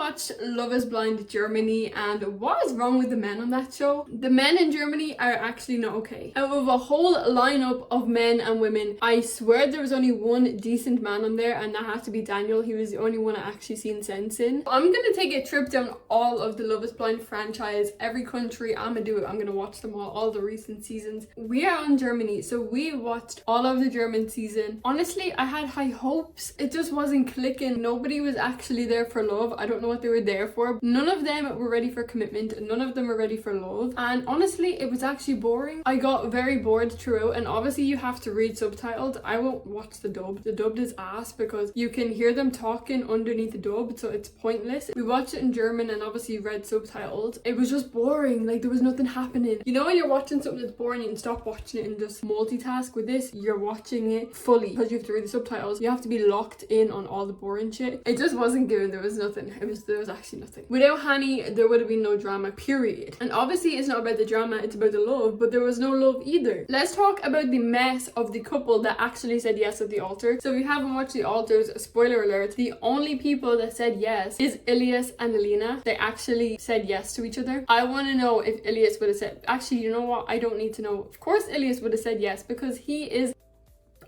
watched Love is Blind Germany, and what is wrong with the men on that show? The men in Germany are actually not okay. Out of a whole lineup of men and women, I swear there was only one decent man on there, and that had to be Daniel. He was the only one I actually seen sense in. I'm gonna take a trip down all of the Love is Blind franchise, every country. I'm gonna do it. I'm gonna watch them all the recent seasons. We are on Germany, so we watched all of the German season. Honestly, I had high hopes. It just wasn't clicking. Nobody was actually there for love. I don't know what they were there for. None of them were ready for commitment. None of them were ready for love. And honestly, it was actually boring. I got very bored throughout, and obviously you have to read subtitled. I won't watch the dub. The dubbed is ass because you can hear them talking underneath the dub, so it's pointless. We watched it in German and obviously read subtitled. It was just boring. Like, there was nothing happening. You know when you're watching something that's boring, you can stop watching it and just multitask. With this, you're watching it fully because you have to read the subtitles. You have to be locked in on all the boring shit. It just wasn't given. There was nothing. There was actually nothing. Without Hani, there would have been no drama, period. And obviously it's not about the drama, it's about the love, but there was no love either. Let's talk about the mess of the couple that actually said yes at the altar. So if you haven't watched the altars, spoiler alert, the only people that said yes is Ilias and Alina. They actually said yes to each other. I want to know if Ilias would have said, actually, you know what? I don't need to know. Of course Ilias would have said yes because he is,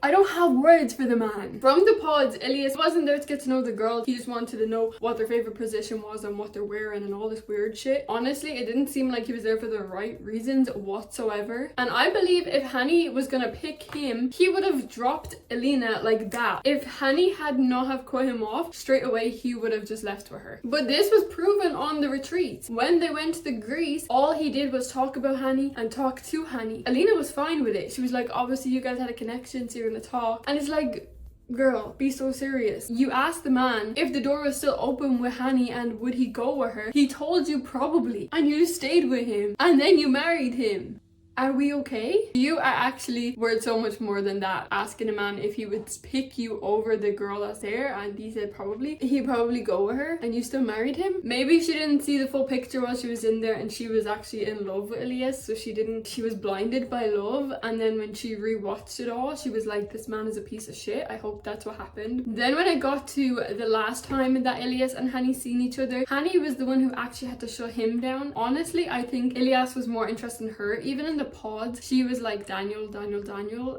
I don't have words for the man. From the pods, Ilias wasn't there to get to know the girl. He just wanted to know what their favorite position was and what they're wearing and all this weird shit. Honestly, it didn't seem like he was there for the right reasons whatsoever. And I believe if Hani was gonna pick him, he would have dropped Alina like that. If Hani had not have cut him off straight away, he would have just left with her. But this was proven on the retreat. When they went to Greece, all he did was talk about Hani and talk to Hani. Alina was fine with it. She was like, obviously you guys had a connection, so you're gonna talk. And it's like, girl, be so serious. You asked the man if the door was still open with Hani and would he go with her. He told you probably, and you stayed with him, and then you married him. Are we okay? You are actually worth so much more than that. Asking a man if he would pick you over the girl that's there, and he said probably. He'd probably go with her, and you still married him? Maybe she didn't see the full picture while she was in there, and she was actually in love with Elias, so she was blinded by love, and then when she rewatched it all, she was like, this man is a piece of shit. I hope that's what happened. Then when it got to the last time that Elias and Hani seen each other, Hani was the one who actually had to shut him down. Honestly, I think Elias was more interested in her. Even in the pods, she was like Daniel,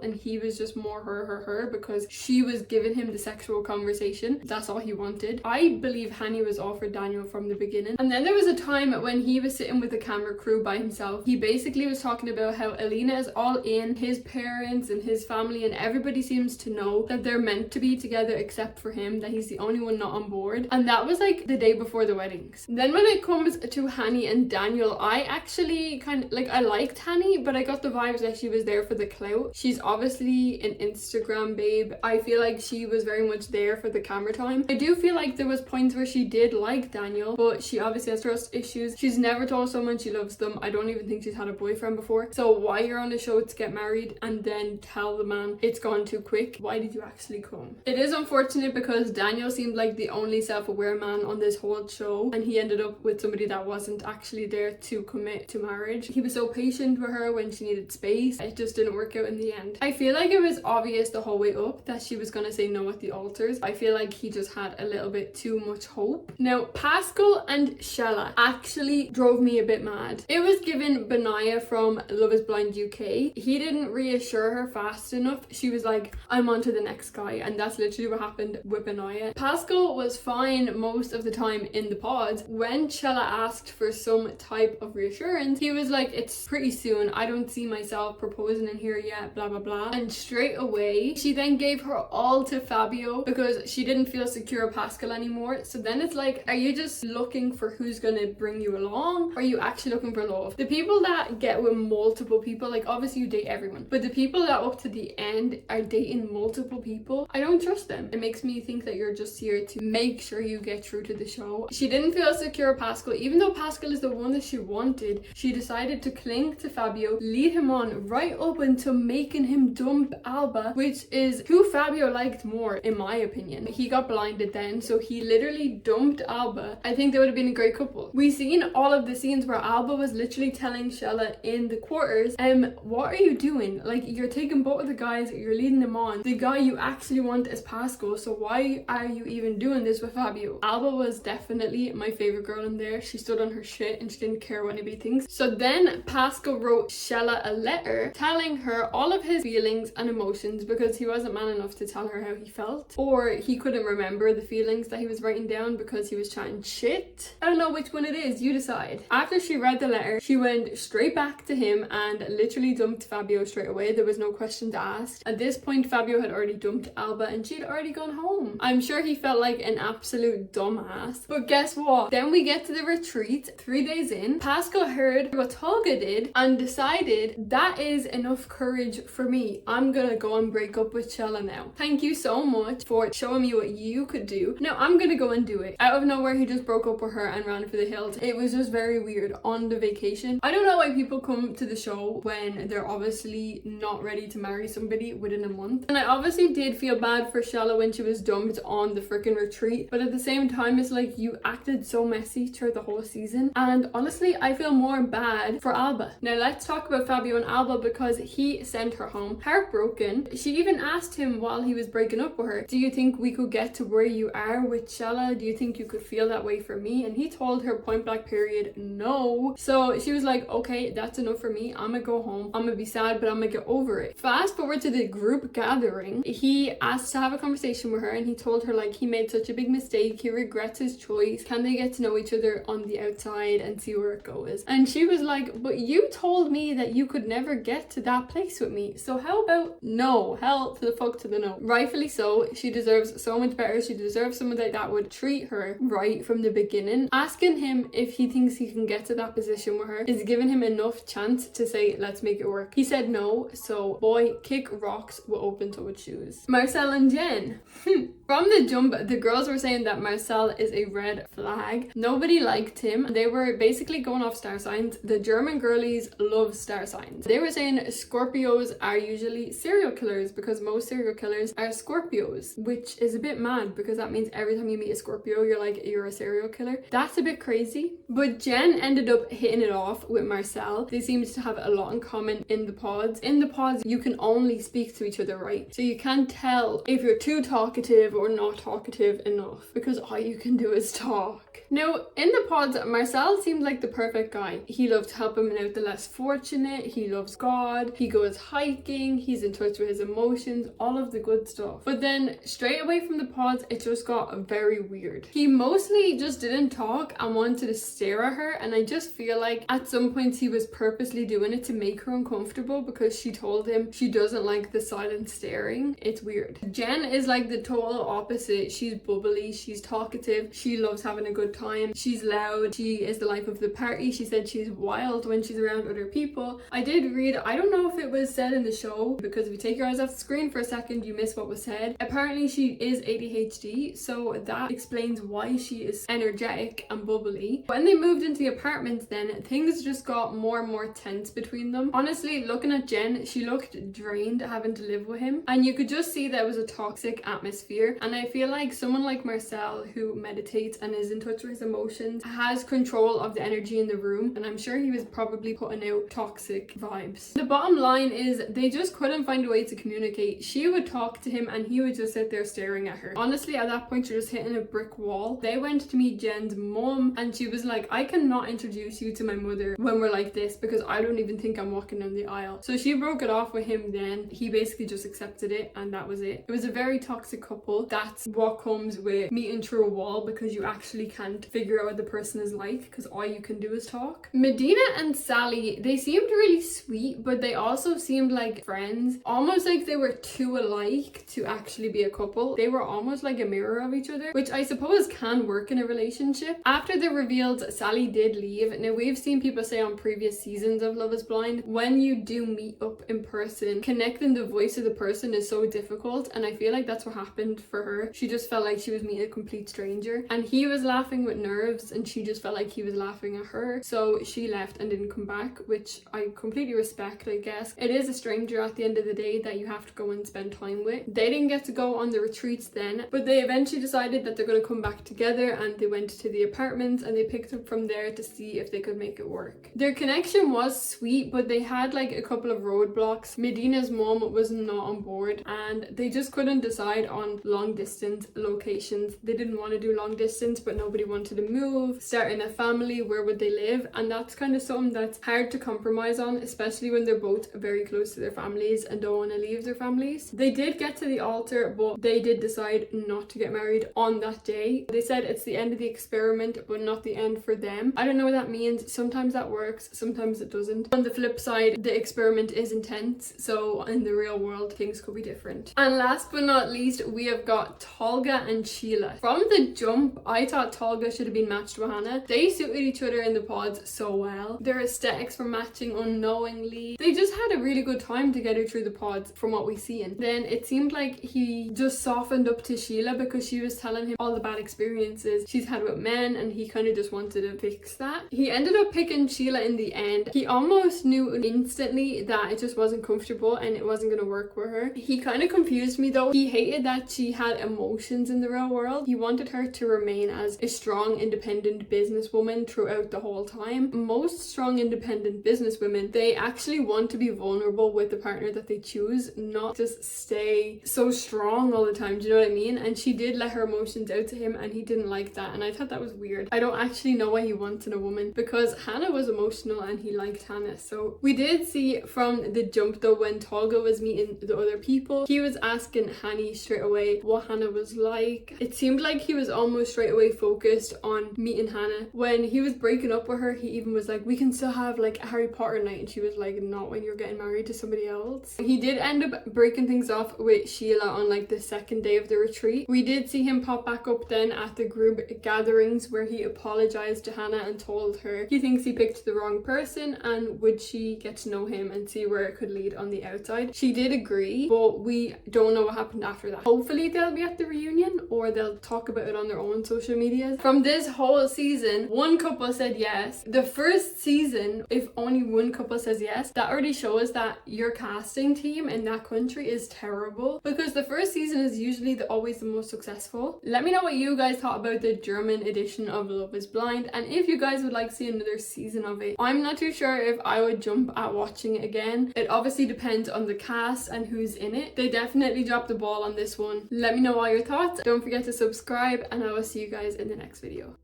and he was just more her because she was giving him the sexual conversation. That's all he wanted. I believe Hani was all for Daniel from the beginning. And then there was a time when he was sitting with the camera crew by himself. He basically was talking about how Alina is all in, his parents and his family, and everybody seems to know that they're meant to be together except for him, that he's the only one not on board. And that was like the day before the weddings. Then when it comes to Hani and Daniel, I actually I liked Hani, but I got the vibes that she was there for the clout. She's obviously an Instagram babe. I feel like she was very much there for the camera time. I do feel like there was points where she did like Daniel, but she obviously has trust issues. She's never told someone she loves them. I don't even think she's had a boyfriend before. So why you're on the show to get married and then tell the man it's gone too quick? Why did you actually come? It is unfortunate because Daniel seemed like the only self-aware man on this whole show, and he ended up with somebody that wasn't actually there to commit to marriage. He was so patient with her when she needed space. It just didn't work out in the end. I feel like it was obvious the whole way up that she was gonna say no at the altars. I feel like he just had a little bit too much hope. Now, Pascal and Shella actually drove me a bit mad. It was given Benaya from Love is Blind UK. He didn't reassure her fast enough. She was like, I'm on to the next guy, and that's literally what happened with Benaya. Pascal was fine most of the time in the pods. When Shella asked for some type of reassurance, he was like, it's pretty soon. I don't see myself proposing in here yet, blah blah blah. And straight away she then gave her all to Fabio because she didn't feel secure with Pascal anymore. So then it's like, are you just looking for who's gonna bring you along, or are you actually looking for love? The people that get with multiple people, like obviously you date everyone, but the people that up to the end are dating multiple people, I don't trust them. It makes me think that you're just here to make sure you get through to the show. She didn't feel secure with Pascal, even though Pascal is the one that she wanted. She decided to cling to Fabio Fabio, lead him on right up until making him dump Alba, which is who Fabio liked more in my opinion. He got blinded then, so he literally dumped Alba. I think they would have been a great couple. We seen all of the scenes where Alba was literally telling Shella in the quarters, what are you doing? Like, you're taking both of the guys, you're leading them on. The guy you actually want is Pascal, so why are you even doing this with Fabio? Alba was definitely my favorite girl in there. She stood on her shit and she didn't care what anybody thinks. So then Pascal wrote Shella a letter telling her all of his feelings and emotions because he wasn't man enough to tell her how he felt, or he couldn't remember the feelings that he was writing down because he was chatting shit. I don't know which one it is, you decide. After she read the letter, she went straight back to him and literally dumped Fabio straight away. There was no questions asked. At this point, Fabio had already dumped Alba and she had already gone home. I'm sure he felt like an absolute dumbass. But guess what? Then we get to the retreat 3 days in. Pascal heard what Tolga did and decided that is enough courage for me. I'm gonna go and break up with Shella now. Thank you so much for showing me what you could do. Now I'm gonna go and do it. Out of nowhere, he just broke up with her and ran for the hills. It was just very weird on the vacation. I don't know why people come to the show when they're obviously not ready to marry somebody within a month. And I obviously did feel bad for Shella when she was dumped on the freaking retreat, but at the same time, it's like you acted so messy throughout the whole season. And honestly, I feel more bad for Alba. Now let's talk about Fabio and Alba because he sent her home heartbroken. She even asked him while he was breaking up with her, do you think we could get to where you are with Shella? Do you think you could feel that way for me? And he told her point blank period, no. So she was like, okay, that's enough for me. I'm gonna go home. I'm gonna be sad, but I'm gonna get over it. Fast forward to the group gathering. He asked to have a conversation with her and he told her like he made such a big mistake. He regrets his choice. Can they get to know each other on the outside and see where it goes? And she was like, but you told me that you could never get to that place with me. So how about no? Hell to the fuck to the no. Rightfully so. She deserves so much better. She deserves someone that would treat her right from the beginning. Asking him if he thinks he can get to that position with her is giving him enough chance to say, let's make it work. He said no, so boy, kick rocks with open-toed shoes. Marcel and Jen. From the jump, the girls were saying that Marcel is a red flag. Nobody liked him. They were basically going off star signs. The German girlies love star signs. They were saying Scorpios are usually serial killers because most serial killers are Scorpios, which is a bit mad because that means every time you meet a Scorpio, you're a serial killer. That's a bit crazy. But Jen ended up hitting it off with Marcel. They seemed to have a lot in common in the pods. In the pods, you can only speak to each other, right? So you can't tell if you're too talkative or not talkative enough because all you can do is talk. Now, in the pods, Marcel seemed like the perfect guy. He loved helping out the less fortunate. He loves God. He goes hiking. He's in touch with his emotions. All of the good stuff. But then straight away from the pods, it just got very weird. He mostly just didn't talk and wanted to stare at her. And I just feel like at some points he was purposely doing it to make her uncomfortable because she told him she doesn't like the silent staring. It's weird. Jen is like the total opposite. She's bubbly. She's talkative. She loves having a good time. She's loud. She is the life of the party. She said she's wild when she's around other people. I did read, I don't know if it was said in the show because if you take your eyes off the screen for a second you miss what was said. Apparently she is ADHD, so that explains why she is energetic and bubbly. When they moved into the apartments then, things just got more and more tense between them. Honestly, looking at Jen, she looked drained having to live with him and you could just see that it was a toxic atmosphere. And I feel like someone like Marcel who meditates and is in touch with his emotions has control of the energy in the room, and I'm sure he was probably putting out toxic vibes. The bottom line is they just couldn't find a way to communicate. She would talk to him and he would just sit there staring at her. Honestly, at that point you're just hitting a brick wall. They went to meet Jen's mom and she was like, I cannot introduce you to my mother when we're like this because I don't even think I'm walking down the aisle. So she broke it off with him then. He basically just accepted it and that was it. It was a very toxic couple. That's what comes with meeting through a wall because you actually can't figure out what the person is like because all you can do is talk. Medina and Sally, they seemed really sweet, but they also seemed like friends, almost like they were too alike to actually be a couple. They were almost like a mirror of each other, which I suppose can work in a relationship. After the reveals, Sally did leave. Now we've seen people say on previous seasons of Love is Blind, when you do meet up in person, connecting the voice of the person is so difficult, and I feel like that's what happened for her. She just felt like she was meeting a complete stranger, and he was laughing with nerves and she just felt like he was laughing at her. So she left and didn't come back, which I completely respect, I guess. It is a stranger at the end of the day that you have to go and spend time with. They didn't get to go on the retreats then, but they eventually decided that they're going to come back together, and they went to the apartment and they picked up from there to see if they could make it work. Their connection was sweet, but they had like a couple of roadblocks. Medina's mom was not on board and they just couldn't decide on long distance locations. They didn't want to do long distance, but nobody wanted to move, starting a family. Where would they live? And that's kind of something that's hard to compromise on, especially when they're both very close to their families and don't want to leave their families. They did get to the altar, but they did decide not to get married on that day. They said it's the end of the experiment, but not the end for them. I don't know what that means. Sometimes that works, sometimes it doesn't. On the flip side, the experiment is intense, so in the real world things could be different. And last but not least, we have got Tolga and Sheila. From the jump, I thought Tolga should have been matched with Hannah. They suited each other in the pods so well. Their aesthetics were matching unknowingly. They just had a really good time together through the pods from what we see. And then it seemed like he just softened up to Sheila because she was telling him all the bad experiences she's had with men, and he kind of just wanted to fix that. He ended up picking Sheila in the end. He almost knew instantly that it just wasn't comfortable and it wasn't going to work with her. He kind of confused me though. He hated that she had emotions in the real world. He wanted her to remain as a strong, independent businesswoman throughout the whole time. Most strong, independent businesswomen, they actually want to be vulnerable with the partner that they choose, not just stay so strong all the time. Do you know what I mean? And she did let her emotions out to him and he didn't like that, and I thought that was weird. I don't actually know why he wants in a woman, because Hannah was emotional and he liked Hannah. So we did see from the jump though, when Tolga was meeting the other people, he was asking Hanny straight away what Hannah was like. It seemed like he was almost straight away focused on meeting Hannah. When he was breaking up with her, he even was like, we can still have like a Harry Potter night, and she was like, not when you're getting married to somebody else. He did end up breaking things off with Sheila on like the second day of the retreat. We did see him pop back up then at the group gatherings where he apologized to Hannah and told her he thinks he picked the wrong person and would she get to know him and see where it could lead on the outside. She did agree, but we don't know what happened after that. Hopefully they'll be at the reunion or they'll talk about it on their own social medias. From this whole season, one couple said yes. The first season, if only one couple says yes, that already shows that your casting team in that country is terrible, because the first season is usually always the most successful. Let me know what you guys thought about the German edition of Love is Blind, and if you guys would like to see another season of it. I'm not too sure if I would jump at watching it again. It obviously depends on the cast and who's in it. They definitely dropped the ball on this one. Let me know all your thoughts. Don't forget to subscribe, and I will see you guys in the next video.